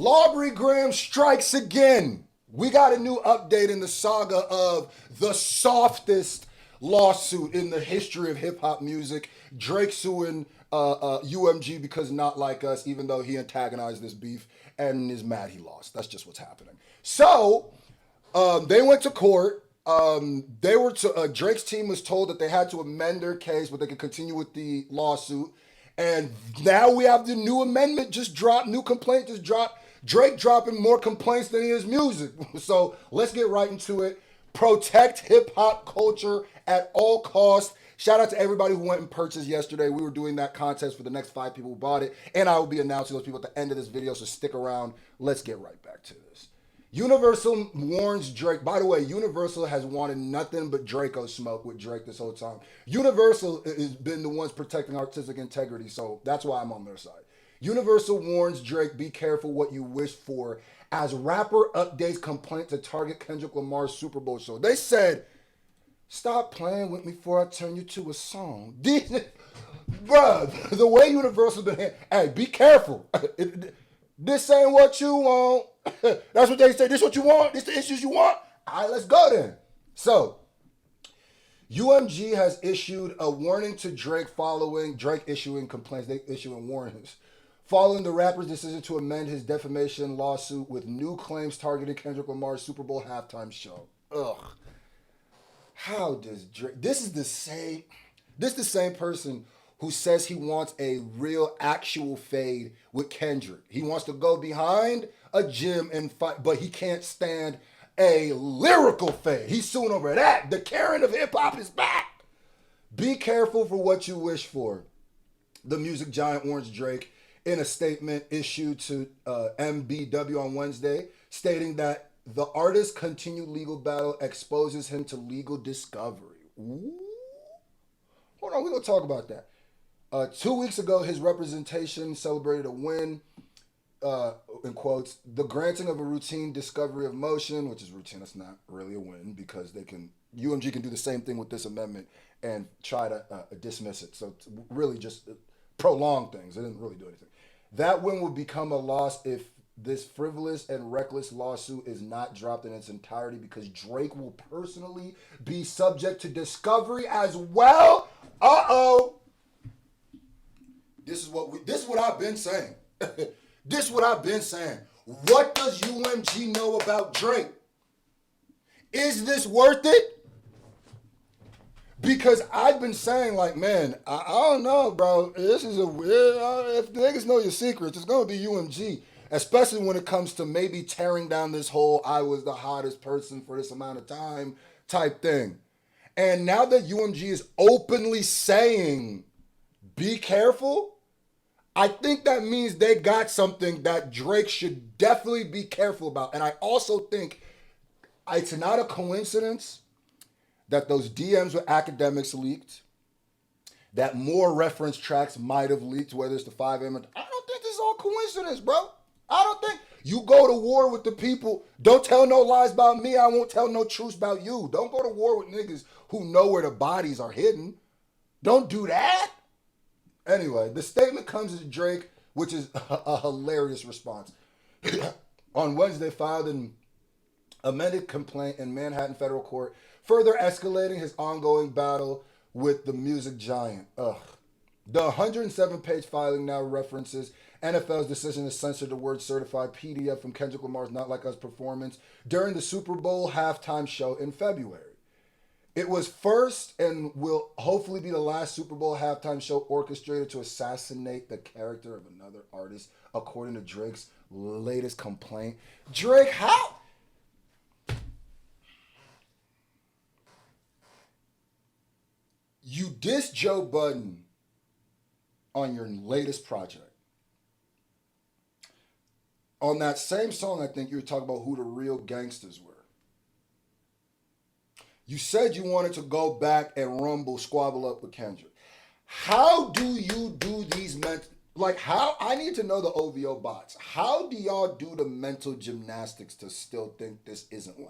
Aubrey Graham strikes again. We got a new update in the saga of the softest lawsuit in the history of hip hop music. Drake suing UMG because not like us, even though he antagonized this beef and is mad he lost. That's just what's happening. So they went to court. Drake's team was told that they had to amend their case, but they could continue with the lawsuit. And now we have the new amendment just dropped, new complaint just dropped. Drake dropping more complaints than he is music. So let's get right into it. Protect hip hop culture at all costs. Shout out to everybody who went and purchased yesterday. We were doing that contest for the next 5 people who bought it. And I will be announcing those people at the end of this video, so stick around. Let's get right back to this. Universal warns Drake. By the way, Universal has wanted nothing but Draco smoke with Drake this whole time. Universal has been the ones protecting artistic integrity, so that's why I'm on their side. Universal warns Drake, be careful what you wish for, as rapper updates complaint to target Kendrick Lamar's Super Bowl show. They said, stop playing with me before I turn you to a song. Bruh, the way Universal's been, hey, be careful. This ain't what you want. That's what they say. This what you want? This the issues you want? All right, let's go then. So, UMG has issued a warning to Drake following Drake issuing complaints. They issuing warnings. Following the rapper's decision to amend his defamation lawsuit with new claims targeting Kendrick Lamar's Super Bowl halftime show. Ugh. How does Drake... This is the same person who says he wants a real actual fade with Kendrick. He wants to go behind a gym and fight, but he can't stand a lyrical fade. He's suing over that. The Karen of hip hop is back. Be careful for what you wish for. The music giant warns Drake in a statement issued to MBW on Wednesday, stating that the artist's continued legal battle exposes him to legal discovery. Ooh. Hold on, we're going to talk about that. 2 weeks ago, his representation celebrated a win, in quotes, the granting of a routine discovery of motion, which is routine. That's not really a win because UMG can do the same thing with this amendment and try to dismiss it. So it's really just prolong things. It didn't really do anything. That win will become a loss if this frivolous and reckless lawsuit is not dropped in its entirety, because Drake will personally be subject to discovery as well. Uh-oh. This is what I've been saying. This is what I've been saying. What does UMG know about Drake? Is this worth it? Because I've been saying, like, man, I don't know, bro. This is if niggas know your secrets, it's gonna be UMG. Especially when it comes to maybe tearing down this whole I was the hottest person for this amount of time type thing. And now that UMG is openly saying, be careful, I think that means they got something that Drake should definitely be careful about. And I also think it's not a coincidence that those DMs with academics leaked, that more reference tracks might have leaked, whether it's the 5M. I don't think this is all coincidence, bro. I don't think you go to war with the people. Don't tell no lies about me. I won't tell no truths about you. Don't go to war with niggas who know where the bodies are hidden. Don't do that. Anyway, the statement comes as Drake, which is a hilarious response. On Wednesday, filed an amended complaint in Manhattan federal court, further escalating his ongoing battle with the music giant. Ugh. The 107-page filing now references NFL's decision to censor the word certified PDF from Kendrick Lamar's Not Like Us performance during the Super Bowl halftime show in February. It was first and will hopefully be the last Super Bowl halftime show orchestrated to assassinate the character of another artist, according to Drake's latest complaint. Drake, how? You dissed Joe Budden on your latest project. On that same song, I think you were talking about who the real gangsters were. You said you wanted to go back and squabble up with Kendrick. How do you do these I need to know the OVO bots. How do y'all do the mental gymnastics to still think this isn't lame?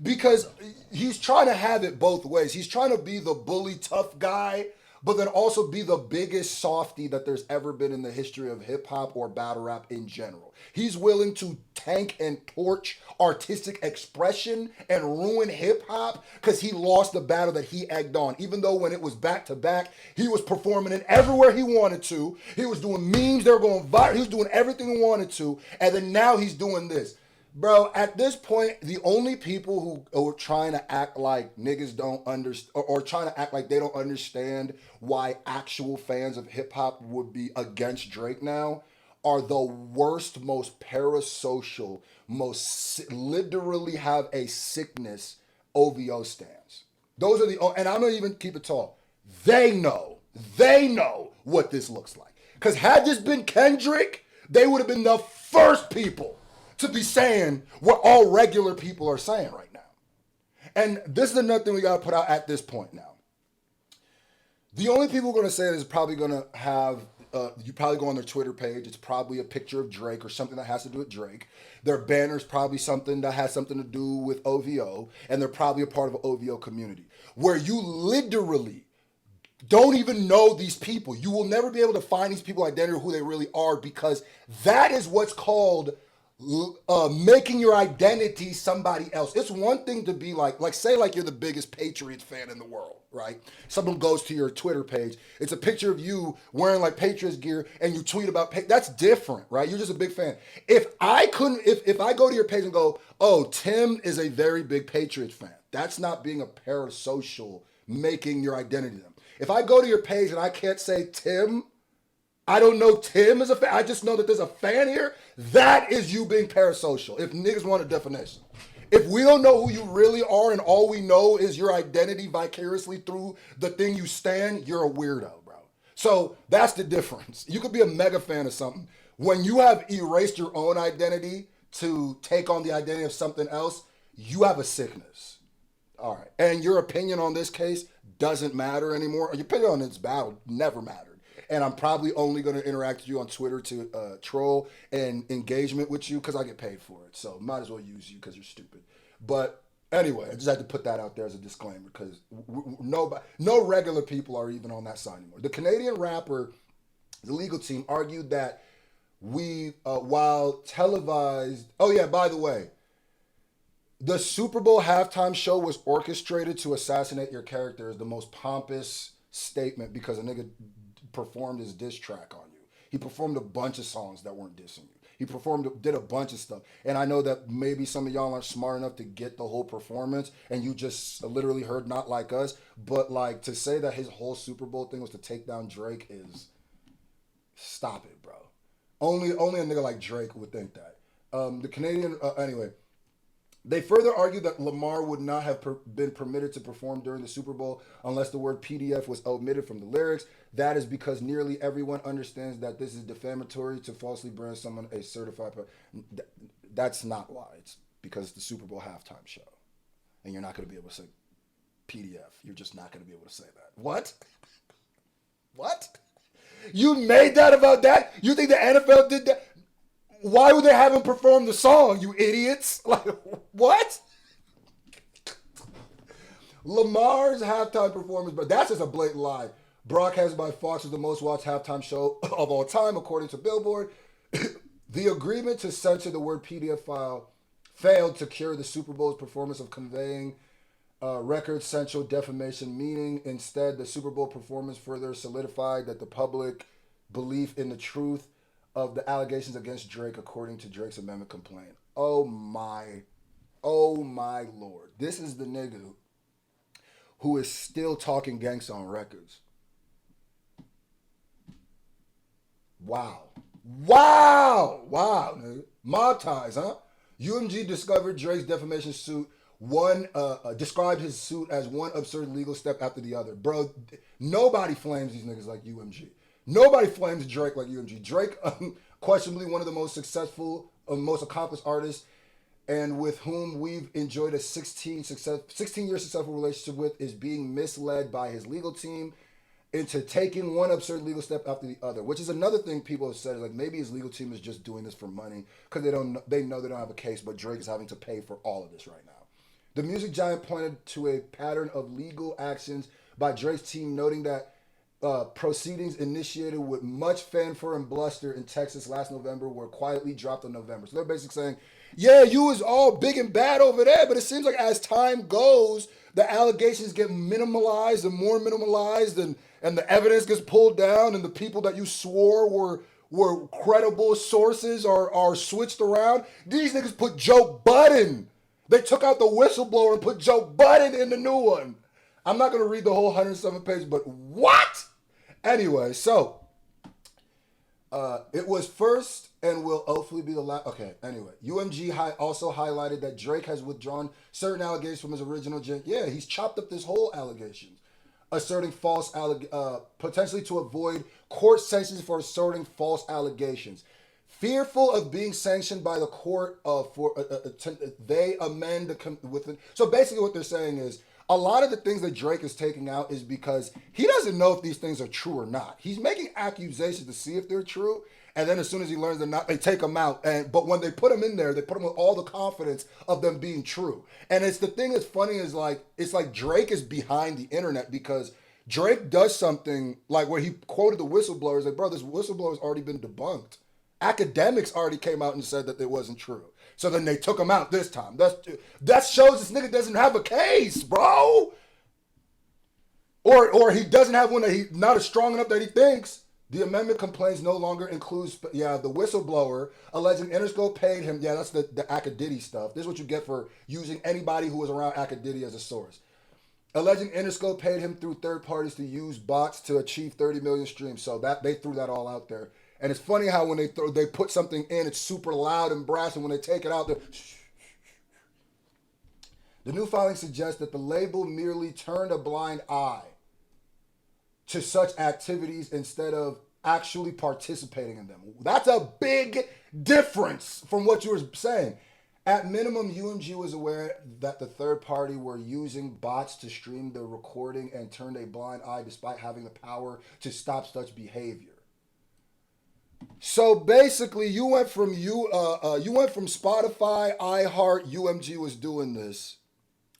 Because he's trying to have it both ways. He's trying to be the bully tough guy, but then also be the biggest softy that there's ever been in the history of hip hop or battle rap in general. He's willing to tank and torch artistic expression and ruin hip hop because he lost the battle that he egged on. Even though when it was back to back, he was performing it everywhere he wanted to. He was doing memes, they were going viral. He was doing everything he wanted to. And then now he's doing this. Bro, at this point, the only people who are trying to act like niggas don't understand, or trying to act like they don't understand why actual fans of hip hop would be against Drake now are the worst, most parasocial, most literally have a sickness OVO stands. Those are the, and I'm gonna even keep it tall. They know what this looks like. Because had this been Kendrick, they would have been the first people to be saying what all regular people are saying right now. And this is another thing we got to put out at this point now. The only people going to say it is probably going to have, you probably go on their Twitter page, it's probably a picture of Drake or something that has to do with Drake. Their banner's probably something that has something to do with OVO, and they're probably a part of an OVO community. Where you literally don't even know these people. You will never be able to find these people identity or who they really are, because that is what's called making your identity somebody else. It's one thing to be like say like you're the biggest Patriots fan in the world, right? Someone goes to your Twitter page, it's a picture of you wearing like Patriots gear and you tweet about that's different, right? You're just a big fan. If I go to your page and go, oh, Tim is a very big Patriots fan, that's not being a parasocial, making your identity them. If I go to your page and I can't say Tim, I don't know Tim is a fan, I just know that there's a fan here, that is you being parasocial, if niggas want a definition. If we don't know who you really are and all we know is your identity vicariously through the thing you stand, you're a weirdo, bro. So that's the difference. You could be a mega fan of something. When you have erased your own identity to take on the identity of something else, you have a sickness. All right. And your opinion on this case doesn't matter anymore. Your opinion on this battle never mattered. And I'm probably only going to interact with you on Twitter to troll and engagement with you because I get paid for it. So might as well use you because you're stupid. But anyway, I just had to put that out there as a disclaimer because no regular people are even on that side anymore. The Canadian rapper, the legal team, argued that while televised... Oh yeah, by the way, the Super Bowl halftime show was orchestrated to assassinate your character is the most pompous statement because a nigga performed his diss track on you. He performed a bunch of songs that weren't dissing you. He did a bunch of stuff. And I know that maybe some of y'all aren't smart enough to get the whole performance and you just literally heard Not Like Us. But like to say that his whole Super Bowl thing was to take down Drake is, stop it, bro. Only a nigga like Drake would think that. The Canadian, anyway. They further argued that Lamar would not have been permitted to perform during the Super Bowl unless the word PDF was omitted from the lyrics. That is because nearly everyone understands that this is defamatory to falsely brand someone a certified... That's not why. It's because it's the Super Bowl halftime show. And you're not going to be able to say PDF. You're just not going to be able to say that. What? What? You made that about that? You think the NFL did that? Why would they have him perform the song, you idiots? Like, what? Lamar's halftime performance, but that's just a blatant lie. Broadcast by Fox was the most watched halftime show of all time, according to Billboard. The agreement to censor the word PDF file failed to cure the Super Bowl's performance of conveying record central defamation meaning. Instead, the Super Bowl performance further solidified that the public belief in the truth of the allegations against Drake, according to Drake's amendment complaint. Oh my Lord. This is the nigga who is still talking gangsta on records. Wow, nigga. Mob ties, huh? UMG discovered Drake's defamation suit. Described his suit as one absurd legal step after the other. Bro, nobody flames these niggas like UMG. Nobody flames Drake like UMG. Drake, questionably one of the most successful, most accomplished artists, and with whom we've enjoyed a 16-year successful relationship with, is being misled by his legal team into taking one absurd legal step after the other, which is another thing people have said, is like maybe his legal team is just doing this for money because they know they don't have a case, but Drake is having to pay for all of this right now. The music giant pointed to a pattern of legal actions by Drake's team, noting that proceedings initiated with much fanfare and bluster in Texas last November were quietly dropped in November. So they're basically saying, yeah, you was all big and bad over there, but it seems like as time goes, the allegations get minimalized and more minimalized, and the evidence gets pulled down, and the people that you swore were credible sources are switched around. These niggas put Joe Budden. They took out the whistleblower and put Joe Budden in the new one. I'm not going to read the whole 107 pages, but what? Anyway, so it was first and will hopefully be the last. Okay, anyway. UMG also highlighted that Drake has withdrawn certain allegations from his original. Yeah, he's chopped up this whole allegations, asserting false potentially to avoid court sanctions for asserting false allegations. Fearful of being sanctioned by the court they amend so basically what they're saying is a lot of the things that Drake is taking out is because he doesn't know if these things are true or not. He's making accusations to see if they're true, and then as soon as he learns they're not, they take them out. But when they put them in there, they put them with all the confidence of them being true. And it's the thing that's funny is it's like Drake is behind the internet because Drake does something like where he quoted the whistleblowers, like, bro, this whistleblower's already been debunked. Academics already came out and said that it wasn't true. So then they took him out this time. That shows this nigga doesn't have a case, bro. Or he doesn't have one that he not as strong enough that he thinks. The amendment complaints no longer includes, the whistleblower alleging Interscope paid him. Yeah, that's the Akadidi stuff. This is what you get for using anybody who was around Akadidi as a source. Alleging Interscope paid him through third parties to use bots to achieve 30 million streams. So that they threw that all out there. And it's funny how when they put something in, it's super loud and brass, and when they take it out, the new filing suggests that the label merely turned a blind eye to such activities instead of actually participating in them. That's a big difference from what you were saying. At minimum, UMG was aware that the third party were using bots to stream the recording and turned a blind eye despite having the power to stop such behavior. So basically, you went from Spotify, iHeart, UMG was doing this,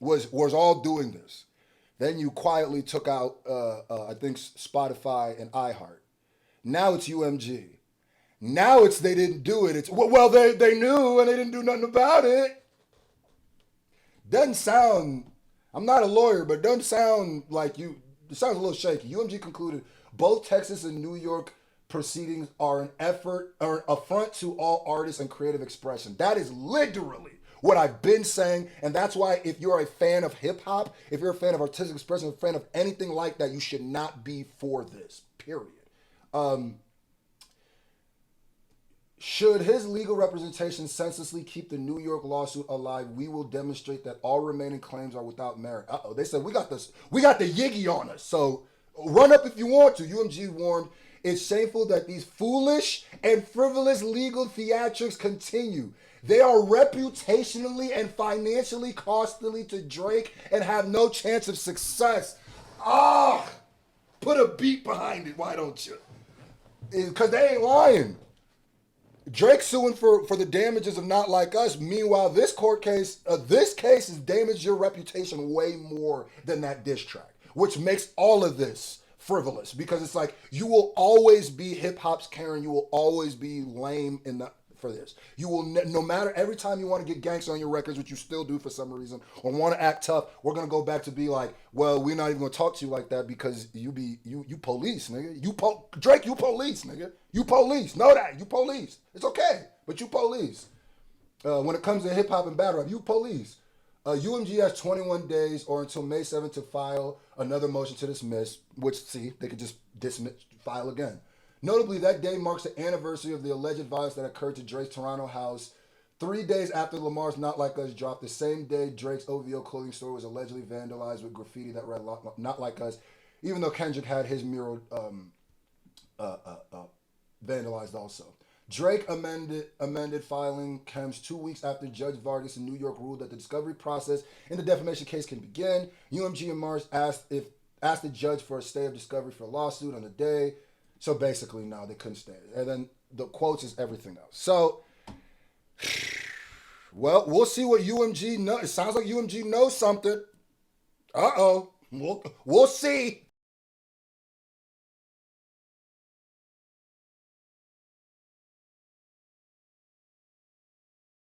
was all doing this. Then you quietly took out, I think Spotify and iHeart. Now it's UMG. Now it's they didn't do it. It's well they knew and they didn't do nothing about it. Doesn't sound. I'm not a lawyer, but it doesn't sound like you. It sounds a little shaky. UMG concluded both Texas and New York proceedings are an affront to all artists and creative expression. That is literally what I've been saying, and that's why if you're a fan of hip hop, if you're a fan of artistic expression, a fan of anything like that, you should not be for this. Period. Should his legal representation senselessly keep the New York lawsuit alive, we will demonstrate that all remaining claims are without merit. They said we got the Yiggy on us, so run up if you want to. UMG warned, it's shameful that these foolish and frivolous legal theatrics continue. They are reputationally and financially costly to Drake and have no chance of success. Put a beat behind it, why don't you? Because they ain't lying. Drake's suing for the damages of Not Like Us. Meanwhile, this case has damaged your reputation way more than that diss track, which makes all of this frivolous because it's like you will always be hip hop's Karen. You will always be lame for this. You will no matter every time you want to get gangster on your records, which you still do for some reason, or want to act tough. We're gonna go back to be like, well, we're not even gonna talk to you like that because you police, nigga. Drake, you police, nigga. You police. Know that you police. It's okay, but you police. When it comes to hip hop and battle rap, you police. UMG has 21 days or until May 7th to file another motion to dismiss, which, they could just file again. Notably, that day marks the anniversary of the alleged violence that occurred to Drake's Toronto house 3 days after Lamar's Not Like Us dropped. The same day, Drake's OVO clothing store was allegedly vandalized with graffiti that read Not Like Us, even though Kendrick had his mural vandalized also. Drake amended filing comes 2 weeks after Judge Vargas in New York ruled that the discovery process in the defamation case can begin. UMG and Mars asked the judge for a stay of discovery for a lawsuit on the day. So basically, no, they couldn't stay. And then the quotes is everything else. So, well, we'll see what UMG knows. It sounds like UMG knows something. We'll see.